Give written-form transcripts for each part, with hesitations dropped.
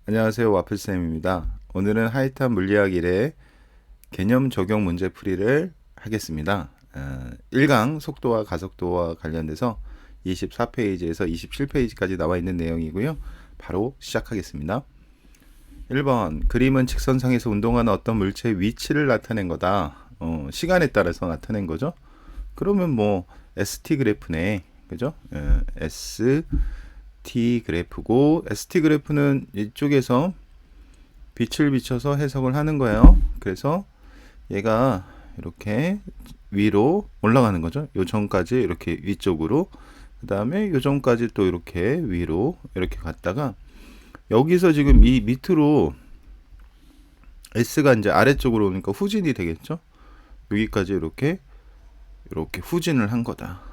안녕하세요. 와플쌤입니다. 오늘은 하이탑 물리학 1의 개념 적용 문제 풀이를 하겠습니다. 1강 속도와 가속도와 관련돼서 24페이지에서 27페이지까지 나와 있는 내용이고요. 바로 시작하겠습니다. 1번 그림은 직선상에서 운동하는 어떤 물체의 위치를 나타낸 거다. 시간에 따라서 나타낸 거죠. 그러면 뭐 ST 그래프네. 그죠? ST 그래프고 ST 그래프는 이쪽에서 빛을 비춰서 해석을 하는 거예요. 그래서 얘가 이렇게 위로 올라가는 거죠. 요 전까지 이렇게 위쪽으로, 그 다음에 요 전까지 또 이렇게 위로 이렇게 갔다가 여기서 지금 이 밑으로 S가 이제 아래쪽으로 오니까 후진이 되겠죠. 여기까지 이렇게 후진을 한 거다.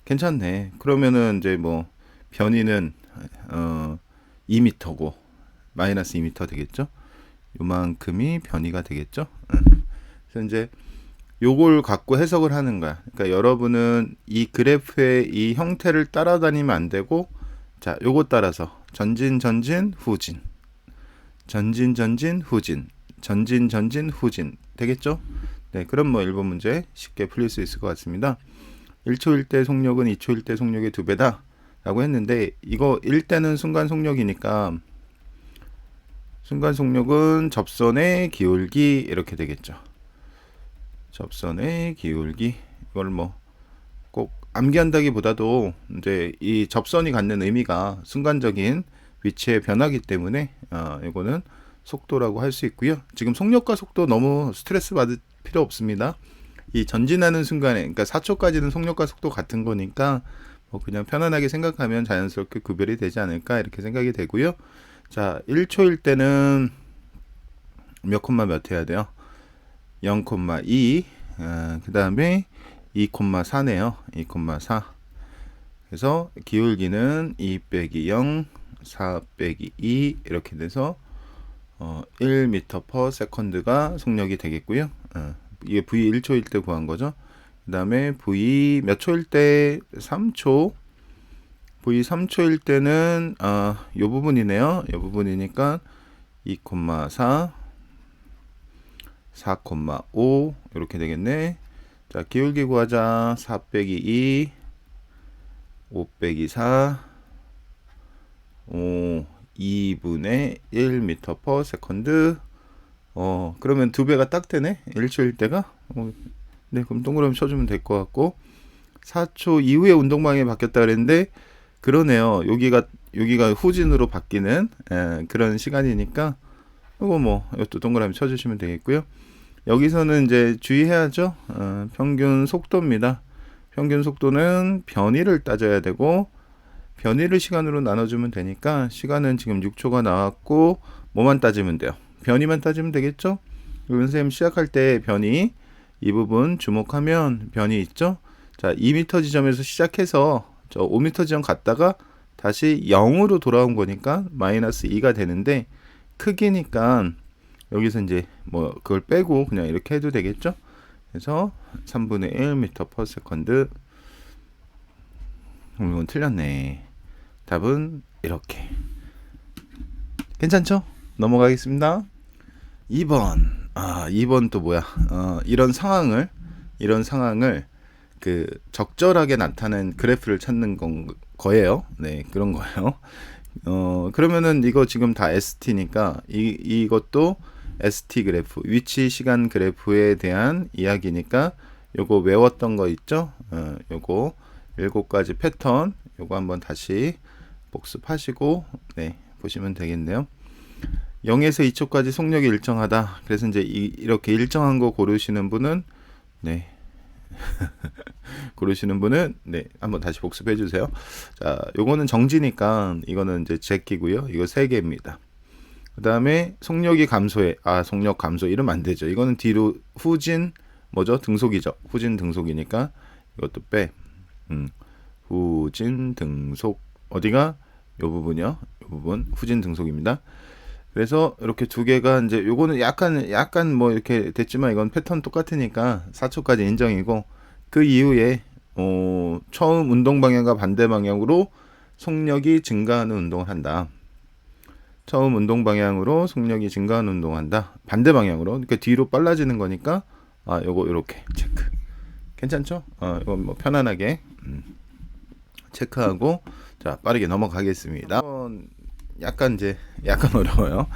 괜찮네. 그러면은 이제 뭐 변이는 2m고 마이너스 2m 되겠죠. 요만큼이 변이가 되겠죠. 그래서 이제 요걸 갖고 해석을 하는 거야. 그러니까 여러분은 이 그래프의 이 형태를 따라다니면 안 되고, 자, 요거 따라서 전진 전진 후진, 전진 전진 후진, 전진 전진 후진 되겠죠. 네, 그럼 뭐 1번 문제 쉽게 풀릴 수 있을 것 같습니다. 1초일 때 속력은 2초일 때 속력의 2배다 라고 했는데, 이거 1때는 순간 속력이니까 순간 속력은 접선의 기울기 이렇게 되겠죠. 접선의 기울기, 이걸 뭐 꼭 암기한다기보다도 이제 이 접선이 갖는 의미가 순간적인 위치의 변화기 때문에 이거는 속도라고 할 수 있고요. 지금 속력과 속도 너무 스트레스 받을 필요 없습니다. 이 전진하는 순간에, 그러니까 4초까지는 속력과 속도 같은 거니까 뭐 그냥 편안하게 생각하면 자연스럽게 구별이 되지 않을까 이렇게 생각이 되고요. 자, 1초일 때는 몇 콤마 몇 해야 돼요? 0,2, 그 다음에 2,4네요. 2,4. 그래서 기울기는 2 빼기 0, 4 빼기 2 이렇게 돼서 1m/s가 속력이 되겠고요. 이게 V 1초일 때 구한 거죠. 그 다음에 V 몇 초일 때 3초. V 3초일 때는 요 부분이네요. 요 부분이니까 2,4, 4,5 이렇게 되겠네. 자, 기울기 구하자. 4 빼기 2, 5 빼기 4, 2분의 1m/s. 그러면 2배가 딱 되네. 1초일 때가. 네, 그럼 동그라미 쳐주면 될 것 같고, 4초 이후에 운동방향이 바뀌었다 그랬는데, 그러네요. 여기가 후진으로 바뀌는 그런 시간이니까, 이거 뭐 이것도 동그라미 쳐주시면 되겠고요. 여기서는 이제 주의해야죠. 평균 속도입니다. 평균 속도는 변이를 따져야 되고, 변이를 시간으로 나눠주면 되니까 시간은 지금 6초가 나왔고, 뭐만 따지면 돼요? 변이만 따지면 되겠죠? 선생님 시작할 때 변이 이 부분 주목하면 변이 있죠? 자, 2m 지점에서 시작해서 저 5m 지점 갔다가 다시 0으로 돌아온 거니까 마이너스 2가 되는데, 크기니까 여기서 이제 뭐 그걸 빼고 그냥 이렇게 해도 되겠죠? 그래서 3분의 1m/s. 이건 틀렸네. 답은 이렇게. 괜찮죠? 넘어가겠습니다. 2번. 2번 또 뭐야? 이런 상황을 그 적절하게 나타낸 그래프를 찾는 거예요. 네, 그런 거예요. 그러면은 이거 지금 다 ST니까 이것도 ST 그래프, 위치 시간 그래프에 대한 이야기니까 요거 외웠던 거 있죠? 요거 7가지 패턴 요거 한번 다시 복습하시고 네, 보시면 되겠네요. 0에서 2초까지 속력이 일정하다. 그래서 이제 이렇게 일정한 거 고르시는 분은 네. 네, 한번 다시 복습해 주세요. 자, 요거는 정지니까 이거는 이제 제끼고요. 이거 3개입니다. 그 다음에 속력이 감소해. 속력 감소 이러면 안 되죠. 이거는 뒤로 후진 뭐죠? 등속이죠. 후진 등속이니까 이것도 빼. 후진 등속 어디가? 요 부분이요. 요 부분 후진 등속입니다. 그래서 이렇게 두 개가 이제 요거는 약간 뭐 이렇게 됐지만 이건 패턴 똑같으니까 4초까지 인정이고, 그 이후에 처음 운동 방향과 반대 방향으로 속력이 증가하는 운동을 한다. 처음 운동 방향으로 속력이 증가하는 운동한다. 반대 방향으로. 그러니까 뒤로 빨라지는 거니까 요거 요렇게 체크. 괜찮죠? 이거 뭐 편안하게 체크하고 자, 빠르게 넘어가겠습니다. 약간 어려워요.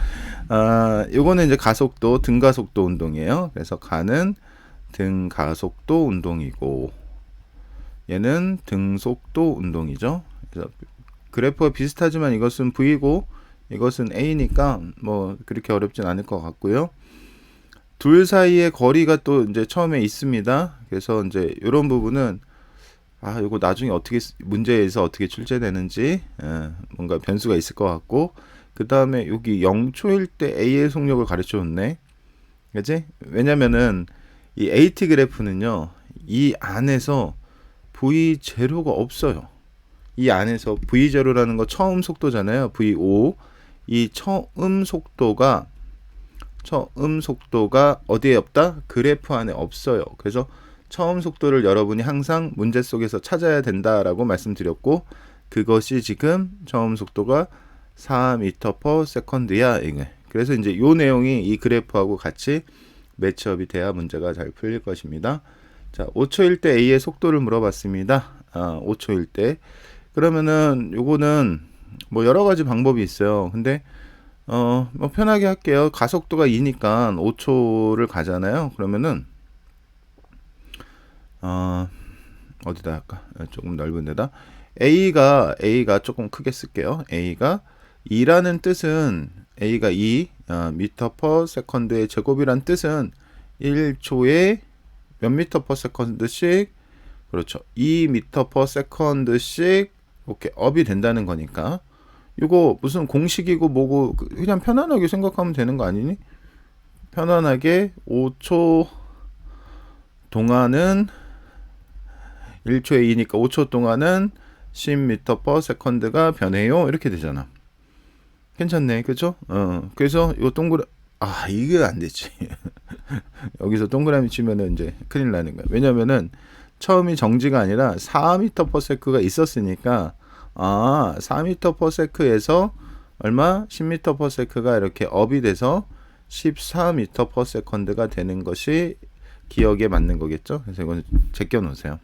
요거는 이제 가속도, 등가속도 운동이에요. 그래서 가는 등가속도 운동이고 얘는 등속도 운동이죠. 그래서 그래프가 비슷하지만 이것은 V고 이것은 A니까 뭐 그렇게 어렵진 않을 것 같고요. 둘 사이의 거리가 또 이제 처음에 있습니다. 그래서 이제 이런 부분은 이거 나중에 어떻게 문제에서 어떻게 출제되는지 뭔가 변수가 있을 것 같고, 그 다음에 여기 0초일 때 A의 속력을 가르쳐 줬네. 그치? 왜냐면은 이 AT 그래프는요, 이 안에서 V0가 없어요. 이 안에서 V0라는 거 처음 속도잖아요. V5. 이 처음 속도가 어디에 없다? 그래프 안에 없어요. 그래서 처음 속도를 여러분이 항상 문제 속에서 찾아야 된다라고 말씀드렸고, 그것이 지금 처음 속도가 4m/s야. 그래서 이제 요 내용이 이 그래프하고 같이 매치업이 돼야 문제가 잘 풀릴 것입니다. 자, 5초일 때 A의 속도를 물어봤습니다. 5초일 때. 그러면은 요거는 뭐 여러 가지 방법이 있어요. 근데 뭐 편하게 할게요. 가속도가 2니까 5초를 가잖아요. 그러면은 어디다 할까? 조금 넓은 데다. A가 조금 크게 쓸게요. A가 2라는 뜻은 A가 2 m/s의 제곱이란 뜻은 1초에 몇 m/s씩, 그렇죠, 2m/s씩 이렇게 업이 된다는 거니까 이거 무슨 공식이고 뭐고 그냥 편안하게 생각하면 되는 거 아니니? 편안하게 5초 동안은 1초에 2니까 5초 동안은 10m/s가 변해요. 이렇게 되잖아. 괜찮네. 그죠? 그래서 요 이게 안 되지. 여기서 동그라미 치면은 이제 큰일 나는 거야. 왜냐면은 처음이 정지가 아니라 4m/s가 있었으니까 4m/s에서 얼마? 10m/s가 이렇게 업이 돼서 14m/s가 되는 것이 기억에 맞는 거겠죠? 그래서 이건 제껴 놓으세요.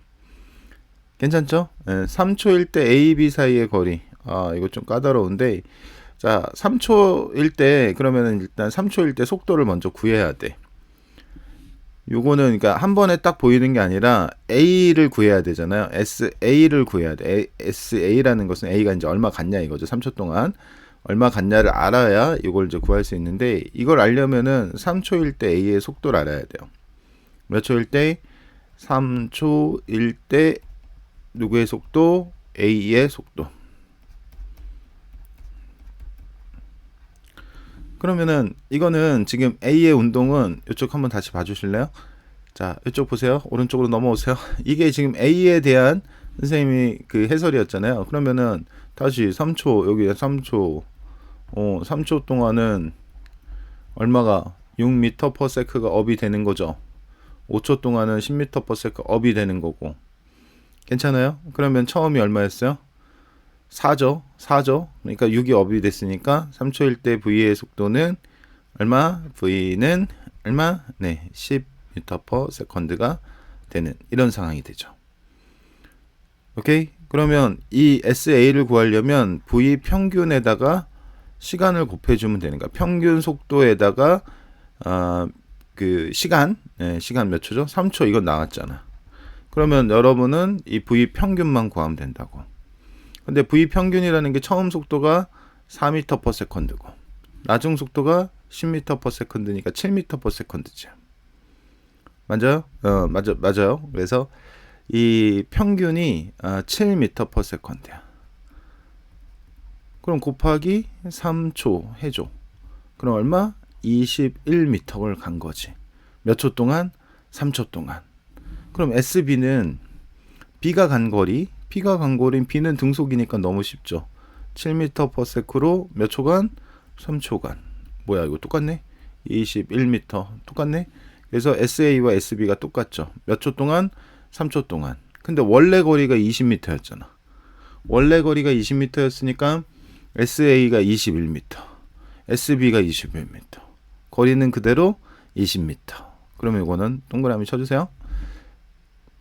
괜찮죠? 3초일 때 A, B 사이의 거리. 이거 좀 까다로운데, 자, 3초일 때 그러면은 일단 3초일 때 속도를 먼저 구해야 돼. 요거는 그러니까 한 번에 딱 보이는 게 아니라 A를 구해야 되잖아요. SA를 구해야 돼. SA라는 것은 A가 이제 얼마 갔냐 이거죠. 3초 동안 얼마 갔냐를 알아야 이걸 이제 구할 수 있는데, 이걸 알려면은 3초일 때 A의 속도를 알아야 돼요. 몇 초일 때? 3초일 때 누구의 속도? A의 속도. 그러면은 이거는 지금 A의 운동은 이쪽 한번 다시 봐주실래요? 자, 이쪽 보세요. 오른쪽으로 넘어오세요. 이게 지금 A에 대한 선생님이 그 해설이었잖아요. 그러면은 다시 3초, 여기 3초, 3초 동안은 얼마가 6m/s가 업이 되는 거죠. 5초 동안은 10m/s 업이 되는 거고. 괜찮아요? 그러면 처음이 얼마였어요? 4죠. 그러니까 6이 업이 됐으니까 3초일 때 V의 속도는 얼마? V는 얼마? 네, 10m/s가 되는 이런 상황이 되죠. 오케이? 그러면 이 SA를 구하려면 V 평균에다가 시간을 곱해주면 되는 거야. 평균 속도에다가 그 시간 몇 초죠? 3초. 이건 나왔잖아. 그러면 여러분은 이 V 평균만 구하면 된다고. 근데 V 평균이라는 게 처음 속도가 4m/s고 나중 속도가 10m/s니까 7m/s지. 맞아요? 맞아요. 그래서 이 평균이 7m/s야. 그럼 곱하기 3초 해줘. 그럼 얼마? 21m를 간 거지. 몇 초 동안? 3초 동안. 그럼 SB는 B가 간 거리, B는 등속이니까 너무 쉽죠. 7m/s로 몇 초간? 3초간. 뭐야, 이거 똑같네? 21m 똑같네? 그래서 SA와 SB가 똑같죠. 몇 초 동안? 3초 동안. 근데 원래 거리가 20m였잖아. 원래 거리가 20m였으니까 SA가 21m, SB가 21m. 거리는 그대로 20m. 그러면 이거는 동그라미 쳐주세요.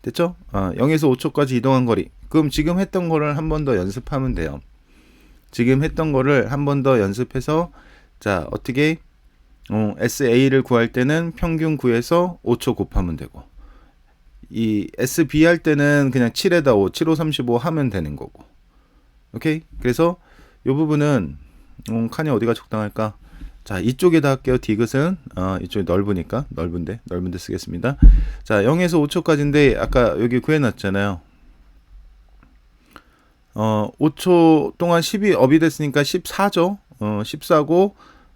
됐죠? 0에서 5초까지 이동한 거리. 그럼 지금 했던 거를 한 번 더 연습하면 돼요. 지금 했던 거를 한 번 더 연습해서 자 어떻게 SA를 구할 때는 평균 구해서 5초 곱하면 되고 이 SB 할 때는 그냥 7에다 5, 7, 5, 35 하면 되는 거고. 오케이? 그래서 이 부분은 칸이 어디가 적당할까? 자 이쪽에다 할게요. 디귿은 이쪽이 넓으니까 넓은데 쓰겠습니다. 자 0에서 5초까지인데 아까 여기 구해놨잖아요. 5초 동안 10이 업이 됐으니까 14죠. 14고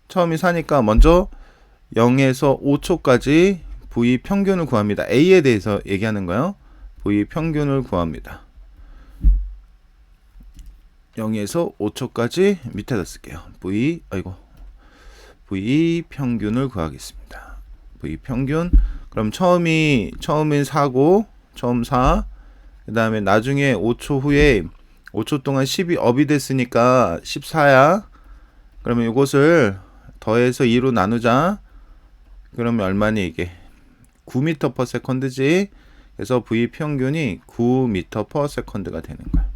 처음이 4니까 먼저 0에서 5초까지 V 평균을 구합니다. A에 대해서 얘기하는 거예요. V 평균을 구합니다. 0에서 5초까지 밑에다 쓸게요. V 평균을 구하겠습니다. V 평균. 그럼 처음인 4고 처음 4. 그다음에 나중에 5초 후에 5초 동안 10이 업이 됐으니까 14야. 그러면 이것을 더해서 2로 나누자. 그러면 얼마니 이게? 9m/s지. 그래서 V 평균이 9m/s가 되는 거야.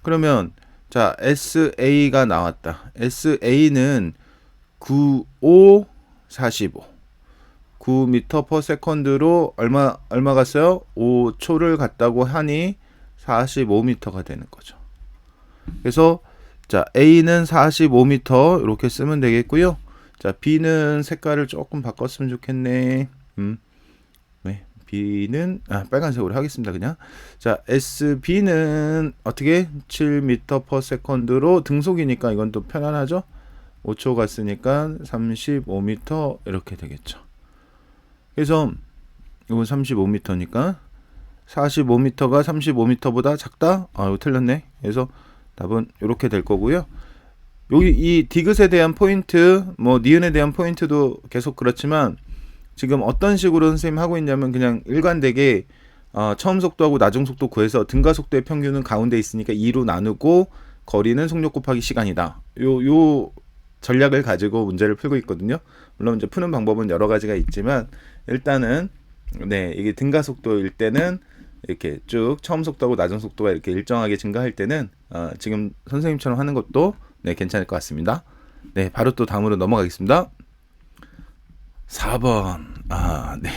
그러면 자 SA가 나왔다. SA는 95, 45. 9m/s로 얼마 갔어요? 5초를 갔다고 하니 45m가 되는 거죠. 그래서 자 A는 45m 이렇게 쓰면 되겠고요. 자 B는 색깔을 조금 바꿨으면 좋겠네. 네, B는 빨간색으로 하겠습니다. 그냥 자 SB는 어떻게 7m/s로 등속이니까 이건 또 편안하죠. 5초 갔으니까 35m 이렇게 되겠죠. 그래서 이건 35m니까 45m가 35m보다 작다? 이거 틀렸네. 그래서 답은 이렇게 될 거고요. 여기 이 디귿에 대한 포인트, 뭐 니은에 대한 포인트도 계속 그렇지만 지금 어떤 식으로 선생님 하고 있냐면 그냥 일관되게 처음 속도하고 나중 속도 구해서 등가 속도의 평균은 가운데 있으니까 2로 나누고 거리는 속력 곱하기 시간이다. 요 전략을 가지고 문제를 풀고 있거든요. 물론 이제 푸는 방법은 여러 가지가 있지만 일단은 네, 이게 등가 속도일 때는 이렇게 쭉 처음 속도하고 나중 속도가 이렇게 일정하게 증가할 때는 지금 선생님처럼 하는 것도 네, 괜찮을 것 같습니다. 네, 바로 또 다음으로 넘어가겠습니다. 4번. 네.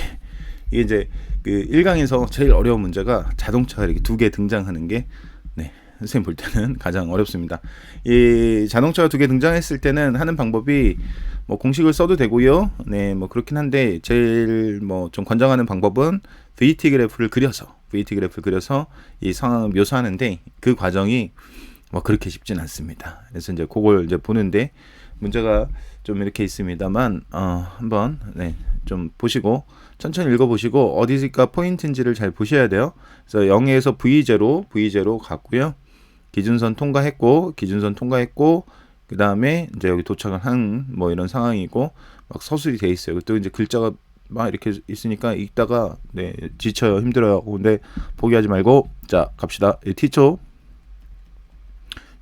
이게 이제 그 1강에서 제일 어려운 문제가 자동차가 이렇게 두 개 등장하는 게 네, 선생님 볼 때는 가장 어렵습니다. 이 자동차가 두 개 등장했을 때는 하는 방법이 뭐 공식을 써도 되고요. 네, 뭐 그렇긴 한데 제일 뭐 좀 권장하는 방법은 VT 그래프를 그려서 이 상황을 묘사하는데 그 과정이 뭐 그렇게 쉽진 않습니다. 그래서 이제 그걸 이제 보는데 문제가 좀 이렇게 있습니다만 한번 네, 좀 보시고 천천히 읽어보시고 어디가 포인트인지를 잘 보셔야 돼요. 그래서 0에서 V0 갔고요. 기준선 통과했고 그 다음에 이제 여기 도착을 한 뭐 이런 상황이고 막 서술이 돼 있어요. 또 이제 글자가 막 이렇게 있으니까 읽다가 네, 지쳐요, 힘들어요. 근데 포기하지 말고 자 갑시다. T초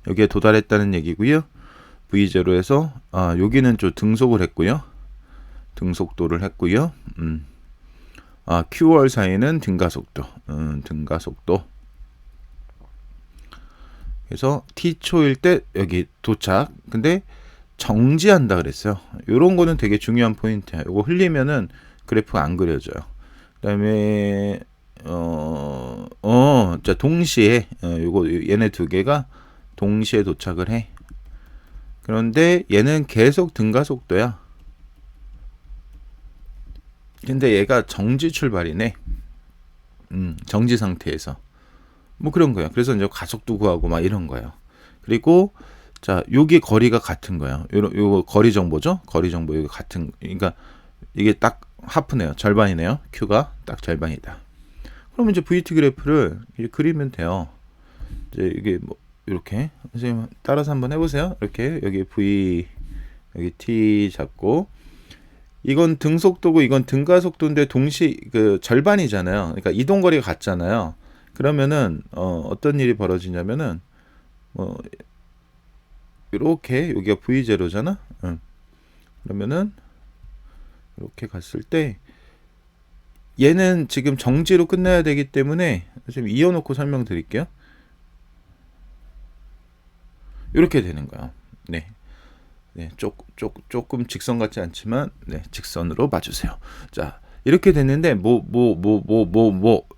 여기에 도달했다는 얘기고요. V0에서 여기는 좀 등속을 했고요. 등속도를 했고요. Q월 사이는 등가속도. 그래서 T초일 때 여기 도착. 근데 정지한다 그랬어요. 요런 거는 되게 중요한 포인트야. 요거 흘리면은 그래프가 안 그려져요. 그다음에 자 동시에 요거 얘네 두 개가 동시에 도착을 해. 그런데 얘는 계속 등가속도야. 근데 얘가 정지 출발이네. 정지 상태에서. 뭐 그런 거야. 그래서 이제 가속도 구하고 막 이런 거예요. 그리고 자, 여기 거리가 같은 거예요. 요 거리 정보죠? 거리 정보 여기 같은. 그러니까 이게 딱 하프네요. 절반이네요. Q가 딱 절반이다. 그러면 이제 VT 그래프를 이렇게 그리면 돼요. 이제 이게 뭐 이렇게 선생님 따라서 한번 해보세요. 이렇게 여기 V 여기 T 잡고 이건 등속도고 이건 등가속도인데 동시 그 절반이잖아요. 그러니까 이동 거리가 같잖아요. 그러면은 어떤 일이 벌어지냐면은 이렇게 여기가 V0잖아. 그러면은 이렇게 갔을 때 얘는 지금 정지로 끝내야 되기 때문에 좀 이어놓고 설명드릴게요. 이렇게 되는 거야. 네. 네, 조금 직선 같지 않지만, 네, 직선으로 봐주세요. 자, 이렇게 됐는데,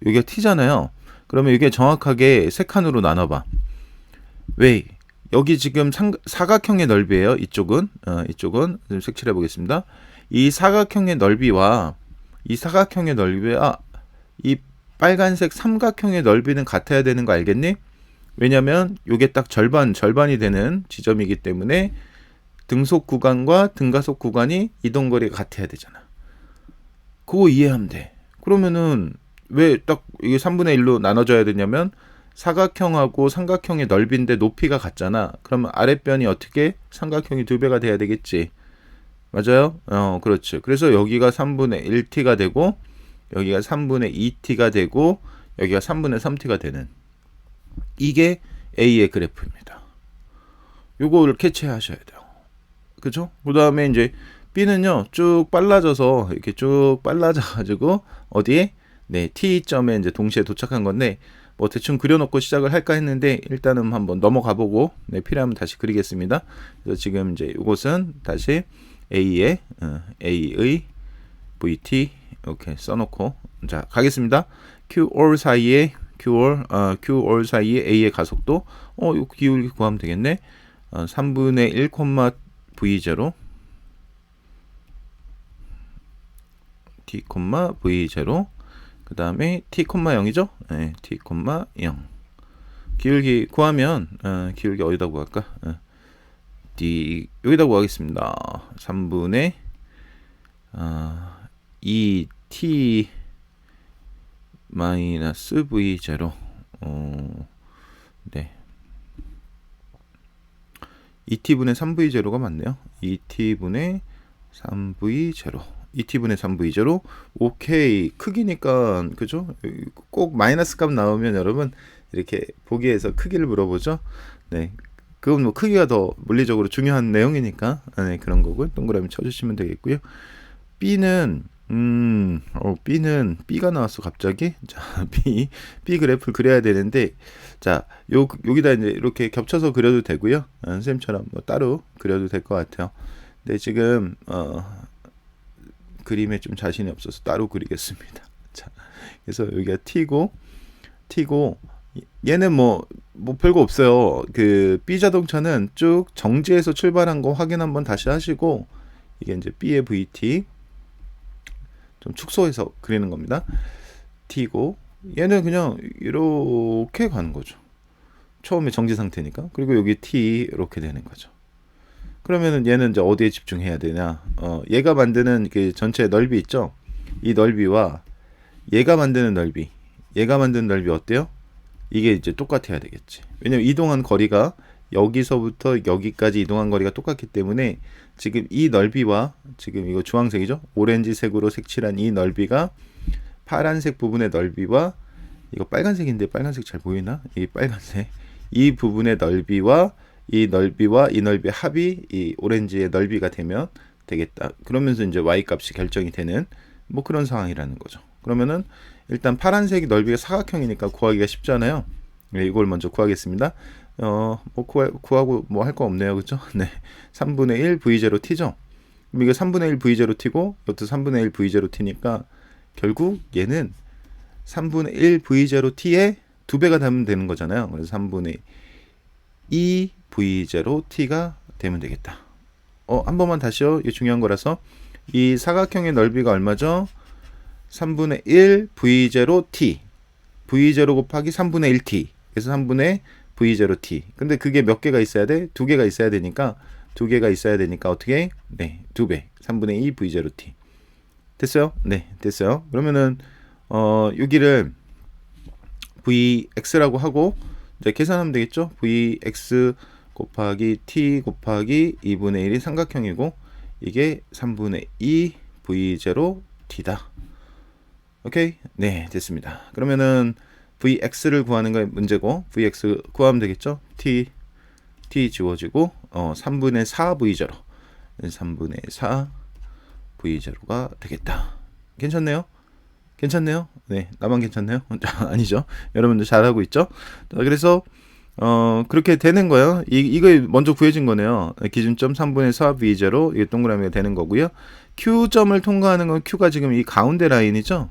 여기가 t잖아요. 그러면 이게 정확하게 세 칸으로 나눠봐. 왜? 여기 지금 사각형의 넓이에요. 이쪽은 좀 색칠해 보겠습니다. 이 사각형의 넓이와 이 빨간색 삼각형의 넓이는 같아야 되는 거 알겠니? 왜냐면 이게 딱 절반이 되는 지점이기 때문에 등속 구간과 등가속 구간이 이동거리가 같아야 되잖아. 그거 이해하면 돼. 그러면은 왜 딱 이게 3분의 1로 나눠져야 되냐면 사각형하고 삼각형의 넓이인데 높이가 같잖아. 그러면 아랫변이 어떻게 삼각형이 2배가 돼야 되겠지. 맞아요? 그렇죠. 그래서 여기가 3분의 1t가 되고 여기가 3분의 2t가 되고 여기가 3분의 3t가 되는 이게 A의 그래프입니다. 요거를 캐치하셔야 돼요. 그죠? 그 다음에 이제 B는요, 쭉 빨라져서, 이렇게 쭉 빨라져가지고, 어디에? 네, T점에 이제 동시에 도착한 건데, 뭐 대충 그려놓고 시작을 할까 했는데, 일단은 한번 넘어가 보고, 네, 필요하면 다시 그리겠습니다. 그래서 지금 이제 이것은 다시 A의 VT, 이렇게 써놓고, 자, 가겠습니다. QOR 사이에 A의 가속도, 요 기울기 구하면 되겠네. 3분의 1, V0 t, v0 그 다음에 t, 0이죠? 네, t, 0 기울기 구하면 기울기 어디다 구할까? d 여기다 구하겠습니다. 3분의 2t 마이너스 v0 네 2t분의 3v0가 맞네요. 2t분의 3v0 2t분의 3v0 오케이. 크기니까 그죠? 꼭 마이너스 값 나오면 여러분 이렇게 보기에서 크기를 물어보죠. 네, 그건 뭐 크기가 더 물리적으로 중요한 내용이니까 네, 그런 거고 동그라미 쳐주시면 되겠고요. B는 B는 B가 나왔어 갑자기. 자, B 그래프를 그려야 되는데, 자, 여기다 이제 이렇게 겹쳐서 그려도 되고요. 선생님처럼 뭐 따로 그려도 될 것 같아요. 근데 지금 그림에 좀 자신이 없어서 따로 그리겠습니다. 자, 그래서 여기가 T고 얘는 뭐 별거 없어요. 그 B 자동차는 쭉 정지해서 출발한 거 확인 한번 다시 하시고, 이게 이제 B의 VT 좀 축소해서 그리는 겁니다. T고 얘는 그냥 이렇게 가는 거죠. 처음에 정지 상태니까. 그리고 여기 T 이렇게 되는 거죠. 그러면은 얘는 이제 어디에 집중해야 되냐? 얘가 만드는 그 전체 넓이 있죠? 이 넓이와 얘가 만드는 넓이 어때요? 이게 이제 똑같아야 되겠지. 왜냐면 이동한 거리가 여기서부터 여기까지 이동한 거리가 똑같기 때문에 지금 이 넓이와 지금 이거 주황색이죠? 오렌지색으로 색칠한 이 넓이가 파란색 부분의 넓이와 이거 빨간색인데 빨간색 잘 보이나? 이 빨간색 이 부분의 넓이와 이 넓이의 합이 이 오렌지의 넓이가 되면 되겠다. 그러면서 이제 y 값이 결정이 되는 뭐 그런 상황이라는 거죠. 그러면은 일단 파란색이 넓이가 사각형이니까 구하기가 쉽잖아요. 네, 이걸 먼저 구하겠습니다. 뭐 구하고 뭐 할 거 없네요. 그죠? 네. 3분의 1 V0t죠? 그럼 이게 3분의 1 V0t고 이것도 3분의 1 V0t니까 결국 얘는 3분의 1 V0t의 2배가 되면 되는 거잖아요. 그래서 3분의 2 V0t가 되면 되겠다. 한 번만 다시요. 이게 중요한 거라서. 이 사각형의 넓이가 얼마죠? 3분의 1 V0t. V0 곱하기 3분의 1t. 그래서 3분의 V0t. 근데 그게 몇 개가 있어야 돼? 2개가 있어야 되니까 어떻게? 네, 2배. 3분의 2 V0t. 됐어요? 네, 됐어요. 그러면은 여기를 Vx라고 하고 이제 계산하면 되겠죠? Vx 곱하기 t 곱하기 2분의 1이 삼각형이고 이게 3분의 2 V0t다. 오케이? 네, 됐습니다. 그러면은 Vx를 구하는 게 문제고 Vx 구하면 되겠죠? t 지워지고 3분의 4 V0 3분의 4 V0가 되겠다. 괜찮네요? 괜찮네요? 네, 나만 괜찮네요? 아니죠. 여러분들 잘하고 있죠? 자, 그래서 그렇게 되는 거예요. 이거 먼저 구해진 거네요. 기준점 3분의 4 V0 이게 동그라미가 되는 거고요. Q점을 통과하는 건 Q가 지금 이 가운데 라인이죠.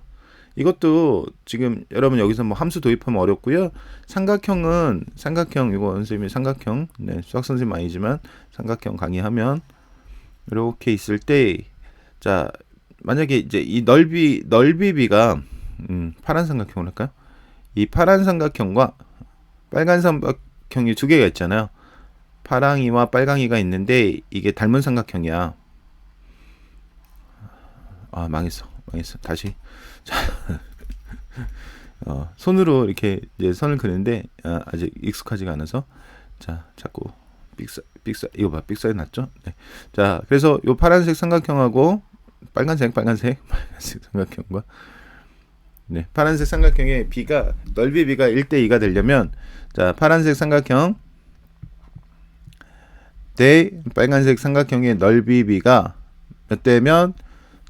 이것도 지금 여러분 여기서 뭐 함수 도입하면 어렵고요. 삼각형 이거 선생님이 삼각형 네, 수학 선생님 아니지만 삼각형 강의하면 이렇게 있을 때 자 만약에 이제 이 넓이비가 파란 삼각형을 할까요? 이 파란 삼각형과 빨간 삼각형이 두 개가 있잖아요. 파랑이와 빨강이가 있는데 이게 닮은 삼각형이야. 아 망했어. 다시 자, 손으로 이렇게 이제 선을 그리는데 아직 익숙하지가 않아서 자 자꾸 삑사 이거 봐 삑사리 났죠? 네. 자 그래서 요 파란색 삼각형하고 빨간색 삼각형과 네 파란색 삼각형의 넓이 비가 1대2가 되려면 자 파란색 삼각형 대 빨간색 삼각형의 넓이 비가 몇 대면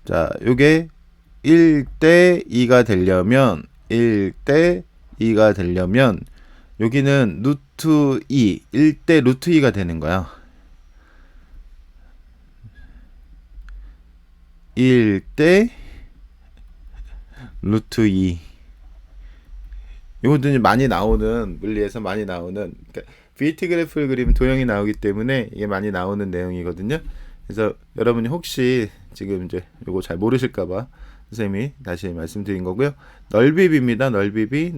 자 요게 1대2가 되려면 여기는 루트 2 1대 루트 2가 되는 거야. 1대 루트 2 이것도 많이 나오는 물리에서 많이 나오는 그러니까 VT 그래프를 그리면 도형이 나오기 때문에 이게 많이 나오는 내용이거든요. 그래서 여러분이 혹시 지금 이제 이거 잘 모르실까봐 선생님이 다시 말씀드린 거고요. 넓이비입니다. 넓이비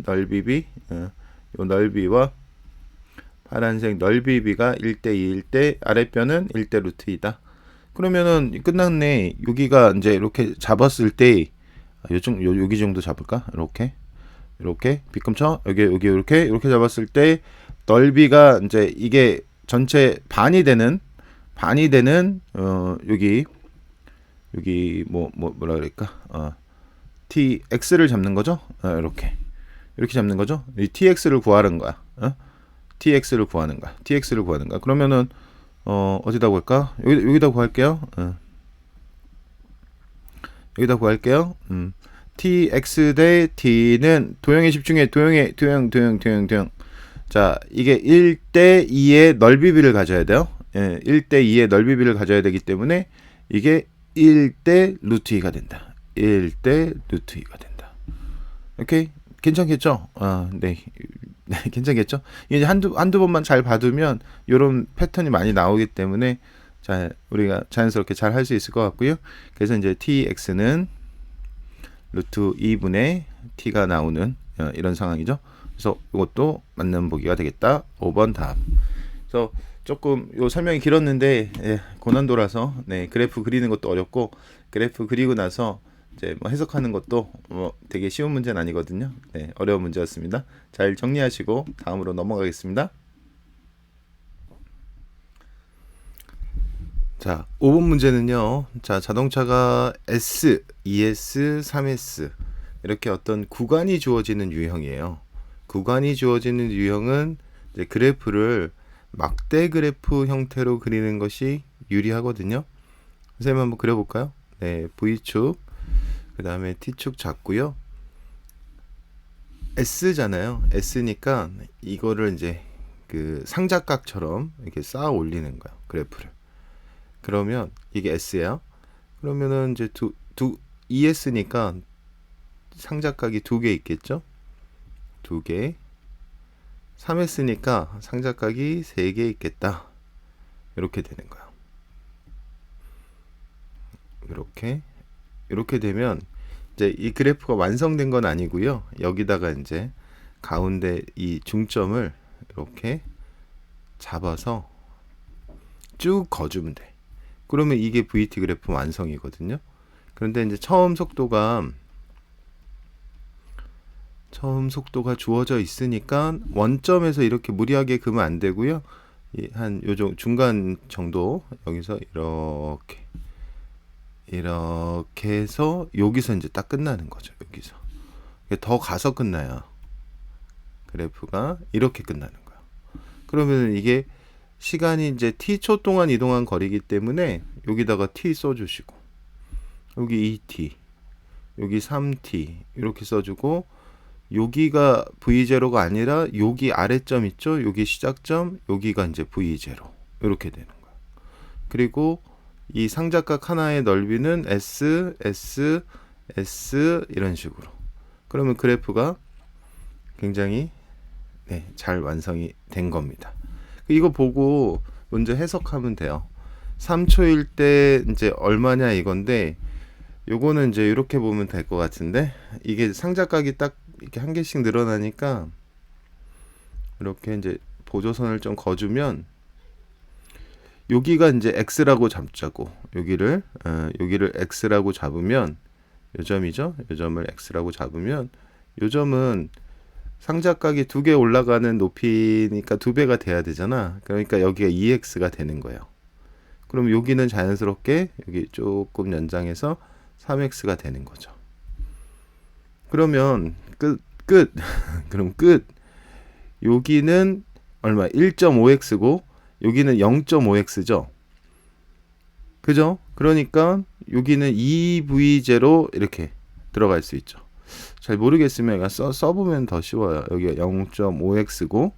요 넓이와 파란색 넓이비가 1대2일 때 아랫변은 1대 루트 2다. 그러면은 끝났네. 여기가 이제 이렇게 잡았을 때 여기 정도 잡을까? 이렇게 빗금쳐 여기 이렇게 잡았을 때 넓이가 이제 이게 전체 반이 되는 여기 뭐라 그럴까? tx를 잡는 거죠? 이렇게 잡는 거죠? 이 tx를 구하는 거야. tx를 구하는 거야. 그러면은 어디다 구할까? 여기다 구할게요. 여기다 구할게요. tx 대 t는 도형에 집중해. 도형. 자, 이게 1대 2의 넓이비를 가져야 돼요. 1대 2의 넓이비를 가져야 되기 때문에 이게 1대 루트 2가 된다. 1대 루트 2가 된다. 오케이? 괜찮겠죠? 네. 네, 괜찮겠죠? 이제 한두 번만 잘 봐두면 이런 패턴이 많이 나오기 때문에 우리가 자연스럽게 잘 할 수 있을 것 같고요. 그래서 이제 tx는 루트 2분의 t가 나오는 이런 상황이죠. 그래서 이것도 맞는 보기가 되겠다. 5번 답. 그래서 조금 요 설명이 길었는데 고난도라서 그래프 그리는 것도 어렵고 그래프 그리고 나서 이제 뭐 해석하는 것도 되게 쉬운 문제는 아니거든요. 어려운 문제였습니다. 잘 정리하시고 다음으로 넘어가겠습니다. 자, 5번 문제는요. 자, 자동차가 S, 2S, 3S 이렇게 어떤 구간이 주어지는 유형이에요. 구간이 주어지는 유형은 이제 그래프를 막대 그래프 형태로 그리는 것이 유리하거든요. 선생님 한번 그려볼까요? 네, V축 그 다음에 T축 잡고요. S잖아요. S니까 이거를 이제 그 상자각처럼 이렇게 쌓아 올리는 거야. 그래프를. 그러면 이게 S예요. 그러면은 이제 2S니까 상자각이 2개 있겠죠? 2개. 3S니까 상자각이 3개 있겠다. 이렇게 되는 거야. 이렇게 되면 이제 이 그래프가 완성된 건 아니고요. 여기다가 이제 가운데 이 중점을 이렇게 잡아서 쭉 거주면 돼. 그러면 이게 VT 그래프 완성이거든요. 그런데 이제 처음 속도가 주어져 있으니까 원점에서 이렇게 무리하게 그으면 안 되고요. 한 요 중간 정도 여기서 이렇게 해서 여기서 이제 딱 끝나는 거죠. 여기서 더 가서 끝나요. 그래프가 이렇게 끝나는 거야. 그러면 이게 시간이 이제 t초 동안 이동한 거리이기 때문에 여기다가 t 써주시고, 여기 2t, 여기 3t 이렇게 써주고, 여기가 v0가 아니라 여기 아래점 있죠? 여기 시작점, 여기가 이제 v0 이렇게 되는 거야. 그리고 이 상자각 하나의 넓이는 s, s, s 이런 식으로. 그러면 그래프가 굉장히 잘 완성이 된 겁니다. 이거 보고 먼저 해석하면 돼요. 3초일 때 이제 얼마냐 이건데, 요거는 이제 이렇게 보면 될 것 같은데, 이게 상자각이 딱 이렇게 한 개씩 늘어나니까 이렇게 이제 보조선을 좀 거주면, 여기가 이제 x라고 잡자고, 여기를 x라고 잡으면, 요 점이죠. 요 점을 x라고 잡으면, 요 점은 상자각이 2개 올라가는 높이니까 2배가 돼야 되잖아. 그러니까 여기가 2x가 되는 거예요. 그럼 여기는 자연스럽게 여기 조금 연장해서 3x가 되는 거죠. 그러면 끝. 그럼 끝. 여기는 얼마? 1.5x고 여기는 0.5x죠. 그죠? 그러니까 여기는 2v0 이렇게 들어갈 수 있죠. 잘 모르겠으면 써보면 더 쉬워요. 여기가 0.5x고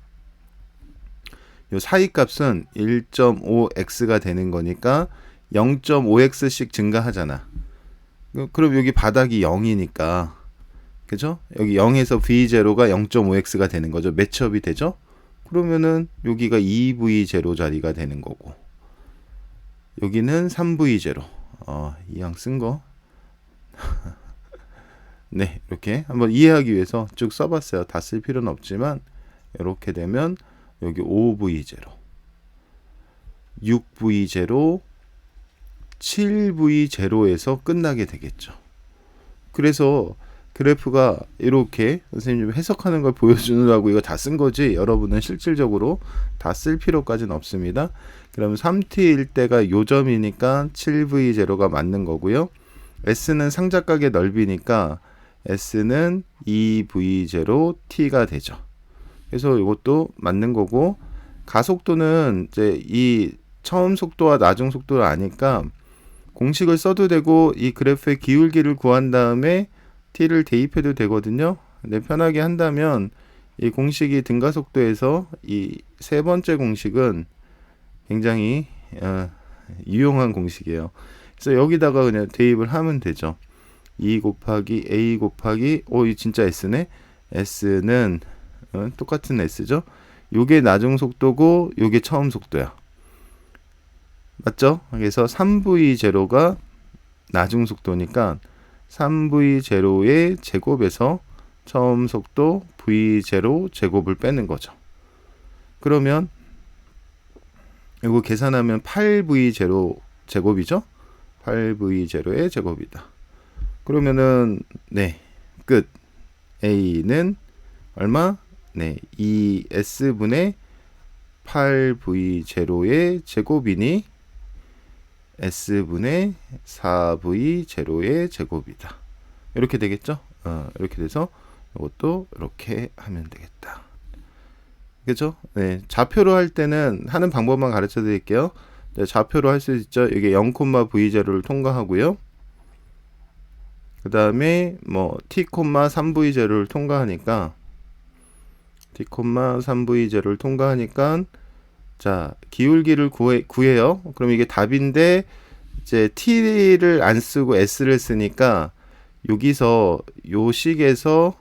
요 사이 값은 1.5x가 되는 거니까 0.5x씩 증가하잖아. 그럼 여기 바닥이 0이니까, 그죠? 여기 0에서 v0가 0.5x가 되는 거죠. 매치업이 되죠? 그러면은 여기가 2v0 자리가 되는 거고, 여기는 3v0. 이왕 쓴 거. 네, 이렇게 한번 이해하기 위해서 쭉 써봤어요. 다 쓸 필요는 없지만, 이렇게 되면 여기 5v0, 6v0, 7v0에서 끝나게 되겠죠. 그래서 그래프가 이렇게 선생님이 해석하는 걸 보여주느라고 이거 다 쓴 거지, 여러분은 실질적으로 다 쓸 필요까지는 없습니다. 그럼 3t일 때가 요 점이니까 7v0가 맞는 거고요. s는 상자각의 넓이니까 s는 2v0t가 되죠. 그래서 이것도 맞는 거고, 가속도는 이제 이 처음 속도와 나중 속도를 아니까 공식을 써도 되고, 이 그래프의 기울기를 구한 다음에 t를 대입해도 되거든요. 근데 편하게 한다면 이 공식이 등가속도에서 이 세 번째 공식은 굉장히 유용한 공식이에요. 그래서 여기다가 그냥 대입을 하면 되죠. 2 곱하기 a 곱하기 이 진짜 s네. s는 똑같은 s죠. 요게 나중 속도고 요게 처음 속도야. 맞죠? 그래서 3v0가 나중 속도니까 3v0의 제곱에서 처음 속도 v0 제곱을 빼는 거죠. 그러면 이거 계산하면 8v0 제곱이죠? 8v0의 제곱이다. 그러면은 끝. a는 얼마? 2s분의 8v0의 제곱이니 s분의 4v0의 제곱이다. 이렇게 되겠죠? 이렇게 돼서 이것도 이렇게 하면 되겠다. 그죠? 좌표로 할 때는 하는 방법만 가르쳐 드릴게요. 좌표로 할 수 있죠. 이게 0,v0를 통과하고요. 그 다음에 t,3v0를 통과하니까 t,3v0를 통과하니까 자, 기울기를 구해요. 그럼 이게 답인데 이제 t를 안 쓰고 s를 쓰니까 여기서 요 식에서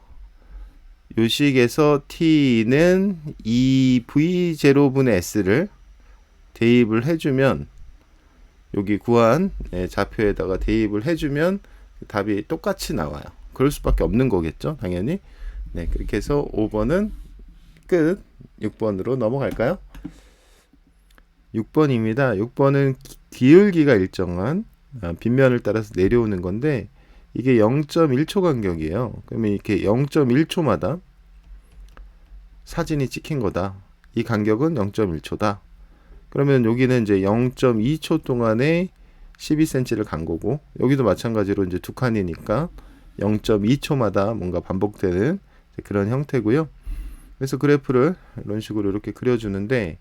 t는 2v0분의 s를 대입을 해주면, 여기 구한 좌표에다가 대입을 해주면 답이 똑같이 나와요. 그럴 수밖에 없는 거겠죠, 당연히. 그렇게 해서 5번은 끝. 6번으로 넘어갈까요? 6번입니다. 6번은 기울기가 일정한 빗면을 따라서 내려오는 건데, 이게 0.1초 간격이에요. 그러면 이렇게 0.1초마다 사진이 찍힌 거다. 이 간격은 0.1초다. 그러면 여기는 이제 0.2초 동안에 12cm를 간 거고, 여기도 마찬가지로 이제 두 칸이니까 0.2초마다 뭔가 반복되는 그런 형태고요. 그래서 그래프를 이런 식으로 이렇게 그려주는데,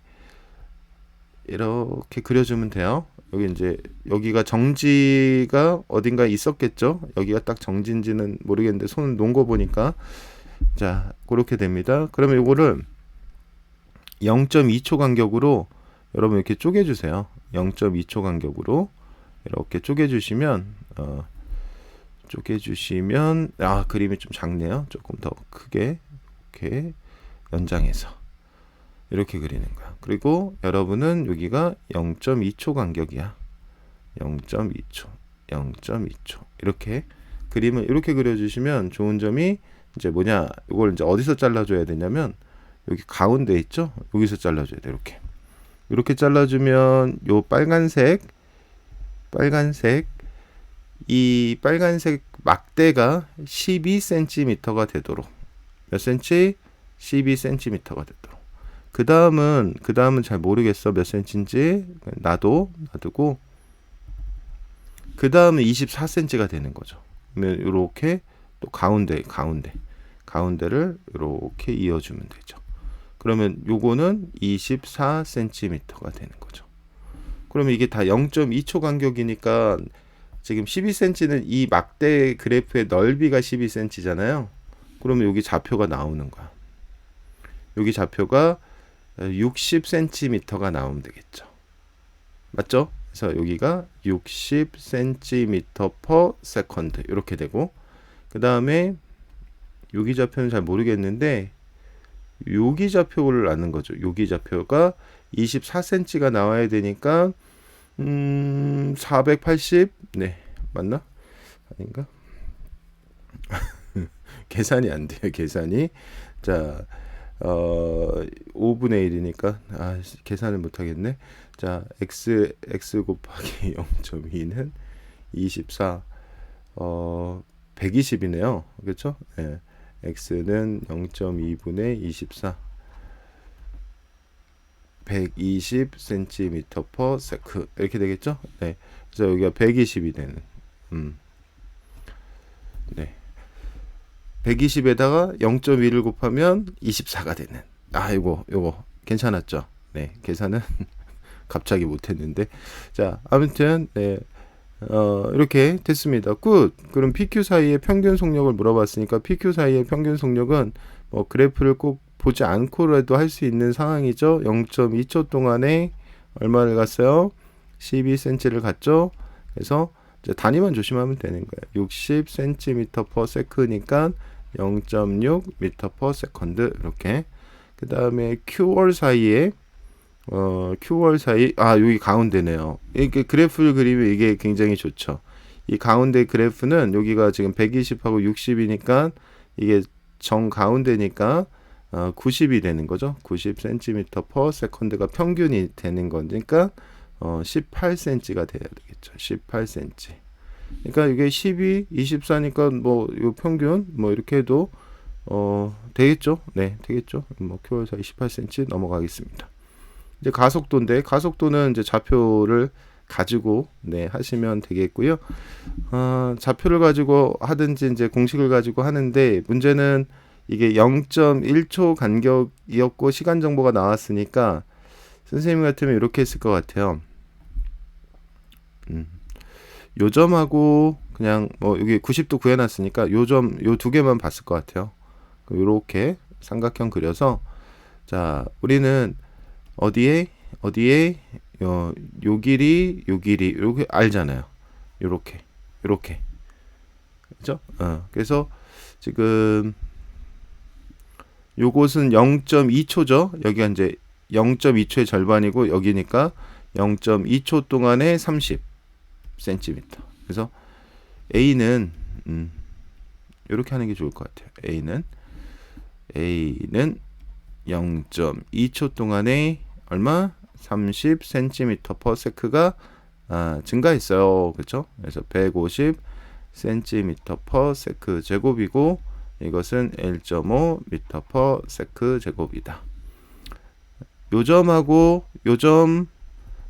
이렇게 그려주면 돼요. 여기 이제 여기가 정지가 어딘가에 있었겠죠. 여기가 딱 정지인지는 모르겠는데 손을 놓은 거 보니까 자 그렇게 됩니다. 그러면 이거를 0.2초 간격으로 여러분 이렇게 쪼개주세요. 0.2초 간격으로 이렇게 쪼개주시면 그림이 좀 작네요. 조금 더 크게 이렇게 연장해서 이렇게 그리는 거야. 그리고 여러분은 여기가 0.2초 간격이야. 0.2초 이렇게 그림을 이렇게 그려주시면 좋은 점이 이제 뭐냐, 이걸 이제 어디서 잘라줘야 되냐면 여기 가운데 있죠. 여기서 잘라줘야 돼. 이렇게 잘라주면 요 빨간색 이 빨간색 막대가 12cm가 되도록, 몇 cm? 12cm가 되도록. 그 다음은 잘 모르겠어 몇 cm인지. 놔두고 그 다음은 24cm가 되는 거죠. 그러면 이렇게 또 가운데를 이렇게 이어주면 되죠. 그러면 요거는 24cm가 되는 거죠. 그러면 이게 다 0.2초 간격이니까 지금 12cm는 이 막대 그래프의 넓이가 12cm잖아요. 그러면 여기 좌표가 나오는 거야. 여기 좌표가 60cm가 나오면 되겠죠. 맞죠? 그래서 여기가 60cm per second 이렇게 되고, 그 다음에 여기 좌표는 잘 모르겠는데 여기 좌표를 아는 거죠. 여기 좌표가 24cm가 나와야 되니까 480 네 맞나? 아닌가? 계산이 안 돼요. 계산이. 자 5분의 1이니까 계산을 못 하겠네. 자 x 곱하기 0.2는 24 120이네요. 그렇죠? 네. x는 0.2분의 24 120cm per sec 이렇게 되겠죠? 네. 그래서 여기가 120이 되는 네. 120에다가 0.1을 곱하면 24가 되는. 요거 괜찮았죠? 네. 계산은 갑자기 못 했는데. 자, 아무튼 네. 이렇게 됐습니다. 굿. 그럼 PQ 사이의 평균 속력을 물어봤으니까 PQ 사이의 평균 속력은 뭐 그래프를 꼭 보지 않고라도 할 수 있는 상황이죠. 0.2초 동안에 얼마를 갔어요? 12cm를 갔죠. 그래서 이제 단위만 조심하면 되는 거예요. 60cm per sec니까 0.6 m per second 이렇게. 그 다음에 Q월 사이에 Q월 사이 여기 가운데네요. 이게 그래프를 그리면 이게 굉장히 좋죠. 이 가운데 그래프는 여기가 지금 120하고 60이니까 이게 정 가운데니까 90이 되는 거죠. 90cm per second가 평균이 되는 거니까 18cm가 돼야 되겠죠. 18cm. 그러니까 이게 12, 24니까 뭐 이 평균 뭐 이렇게 해도 되겠죠. 네, 되겠죠. 뭐 Q월 사이 18cm 넘어가겠습니다. 이제 가속도인데, 가속도는 이제 좌표를 가지고 하시면 되겠고요. 좌표를 가지고 하든지 이제 공식을 가지고 하는데, 문제는 이게 0.1초 간격이었고 시간 정보가 나왔으니까 선생님 같으면 이렇게 했을 것 같아요. 요 점하고 그냥 뭐 여기 90도 구해놨으니까 요 두 개만 봤을 것 같아요. 이렇게 삼각형 그려서, 자 우리는 어디에 요 길이 이렇게 알잖아요. 요렇게 그죠? 그래서 지금 요것은 0.2초죠. 여기가 이제 0.2초의 절반이고 여기니까 0.2초 동안에 30cm. 그래서 A는 이렇게 하는 게 좋을 것 같아요. A는 0.2초 동안에 얼마? 30cm per sec가 증가했어요. 그렇죠? 그래서 150cm per sec 제곱이고 이것은 1.5 m per sec 제곱이다. 요점하고 요점,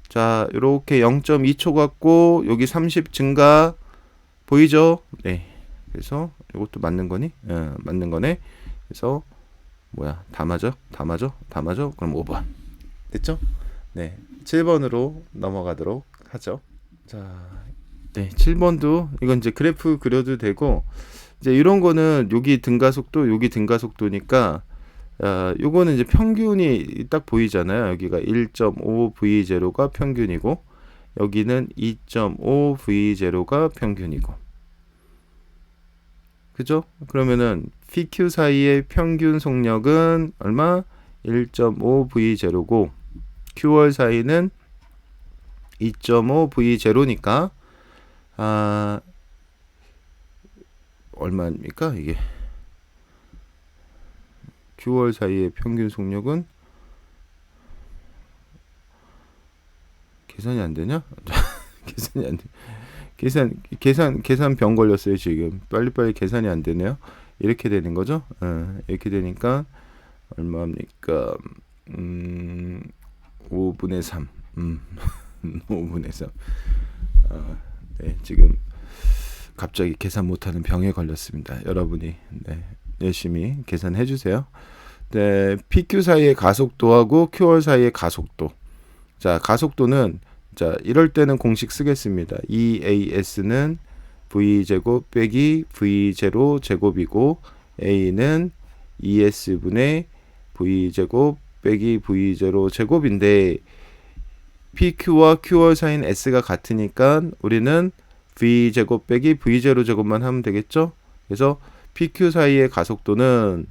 자 이렇게 0.2초 같고 여기 30 증가 보이죠? 네. 그래서 이것도 맞는 거니? 맞는 거네. 그래서 뭐야? 다 맞아? 그럼 5번. 됐죠? 네, 7번으로 넘어가도록 하죠. 자, 네, 7번도 이건 이제 그래프 그려도 되고, 이제 이런 거는 여기 등가속도, 여기 등가속도니까, 요거는 이제 평균이 딱 보이잖아요. 여기가 1.5V0가 평균이고, 여기는 2.5V0가 평균이고. 그죠? 그러면은 PQ 사이의 평균 속력은 얼마? 1.5V0고, Q월 사이는 2.5V0니까, 얼마입니까? 이게. Q월 사이의 평균 속력은 계산이 안 되냐? 계산이 안 돼. 계산 병 걸렸어요, 지금. 빨리빨리 계산이 안 되네요. 이렇게 되는 거죠? 이렇게 되니까 얼마입니까? 5분의 3. 5분의 3. 네, 지금 갑자기 계산 못하는 병에 걸렸습니다. 여러분이 네, 열심히 계산해 주세요. 네, PQ 사이의 가속도하고 Q월 사이의 가속도. 자, 가속도는 자, 이럴 때는 공식 쓰겠습니다. EAS는 V제곱 빼기 V0 제곱이고, A는 ES분의 V제곱 빼기 V0 제곱인데, PQ와 Q월 사이인 S가 같으니까 우리는 V제곱 빼기 V0 제곱만 하면 되겠죠? 그래서 PQ 사이의 가속도는,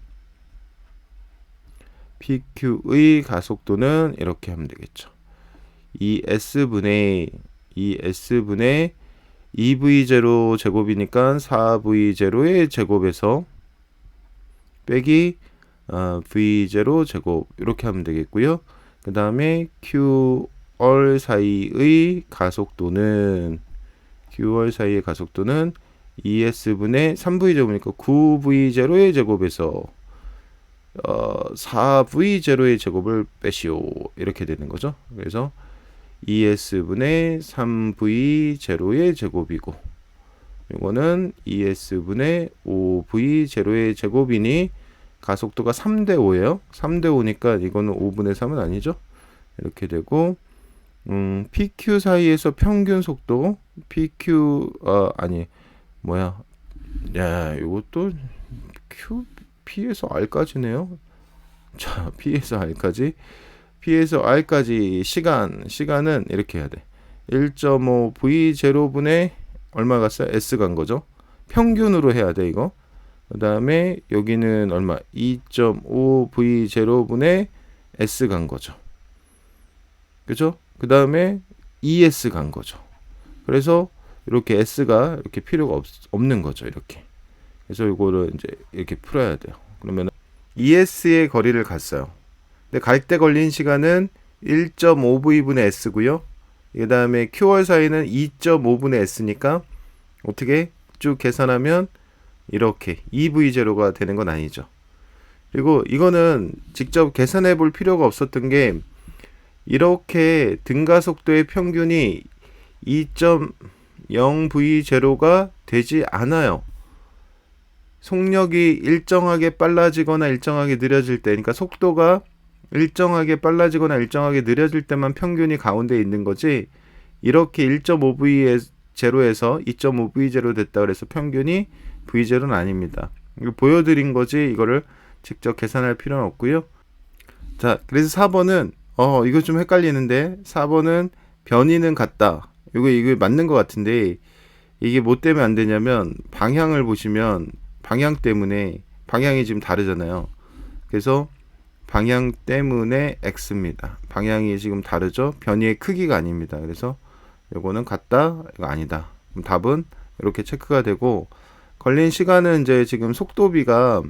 PQ의 가속도는 이렇게 하면 되겠죠. ES분의 2V0 제곱이니까 4V0의 제곱에서 빼기 V0 제곱 이렇게 하면 되겠고요. 그 다음에 Q월 사이의 가속도는 ES분의 3V 제곱이니까 9V0의 제곱에서 4V0의 제곱을 빼시오. 이렇게 되는 거죠. 그래서 ES분의 3V0의 제곱이고, 이거는 ES분의 5V0의 제곱이니 가속도가 3대 5예요. 3대 5니까 이거는 5분의 3은 아니죠. 이렇게 되고, PQ 사이에서 평균 속도, 이것도 P에서 R까지네요. 자, P에서 R까지 시간은 이렇게 해야 돼. 1.5V0분의 얼마 갔어요? S 간 거죠. 평균으로 해야 돼, 이거. 그 다음에 여기는 얼마? 2.5V0분의 S 간 거죠. 그죠? 그 다음에 ES 간 거죠. 그래서 이렇게 S가 이렇게 필요가 없는 거죠, 이렇게. 그래서 이거를 이제 이렇게 풀어야 돼요. 그러면 ES의 거리를 갔어요. 근데 갈 때 걸린 시간은 1.5V분의 S고요. 그 다음에 Q월 사이는 2.5분의 S니까 어떻게 쭉 계산하면 이렇게 2V0가 되는 건 아니죠. 그리고 이거는 직접 계산해 볼 필요가 없었던 게, 이렇게 등가속도의 평균이 2.0V0가 되지 않아요. 속력이 일정하게 빨라지거나 일정하게 느려질 때, 그러니까 속도가 일정하게 빨라지거나 일정하게 느려질 때만 평균이 가운데 있는 거지, 이렇게 1.5V0에서 2.5V0 됐다 그래서 평균이 V0는 아닙니다. 이거 보여드린 거지 이거를 직접 계산할 필요는 없고요. 자, 그래서 4번은 이거 좀 헷갈리는데, 4번은 변이는 같다. 이거 맞는 것 같은데, 이게 뭐 때문에 안 되냐면, 방향을 보시면 방향 때문에, 방향이 지금 다르잖아요. 그래서 방향 때문에 X입니다. 방향이 지금 다르죠? 변이의 크기가 아닙니다. 그래서 요거는 같다, 이거 아니다. 그럼 답은 이렇게 체크가 되고, 걸린 시간은 이제 지금 속도비가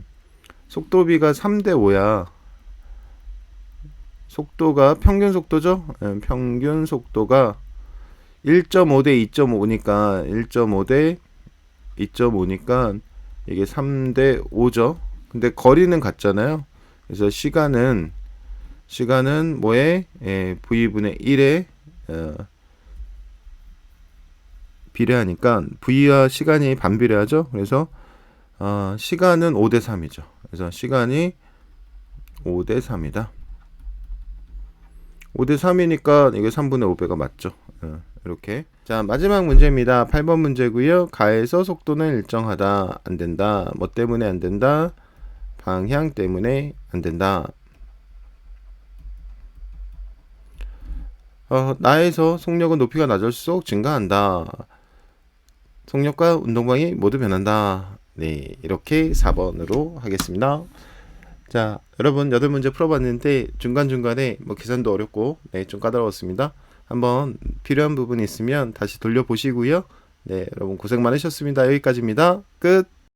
3대 5야. 속도가 평균 속도죠? 평균 속도가 1.5 대 2.5니까 1.5 대 2.5니까 이게 3대 5죠. 근데 거리는 같잖아요. 그래서 시간은 뭐에? V분의 1에 비례하니까 V와 시간이 반비례하죠. 그래서 시간은 5대 3이죠. 그래서 시간이 5대 3이다. 5대 3이니까 이게 3분의 5배가 맞죠. 이렇게. 자, 마지막 문제입니다. 8번 문제고요. 가에서 속도는 일정하다. 안 된다. 뭐 때문에 안 된다? 방향 때문에 안 된다. 나에서 속력은 높이가 낮을수록 증가한다. 속력과 운동방이 모두 변한다. 네, 이렇게 4번으로 하겠습니다. 자, 여러분 8문제 풀어봤는데 중간중간에 뭐 계산도 어렵고 좀 까다로웠습니다. 한번 필요한 부분이 있으면 다시 돌려보시고요. 네, 여러분 고생 많으셨습니다. 여기까지입니다. 끝.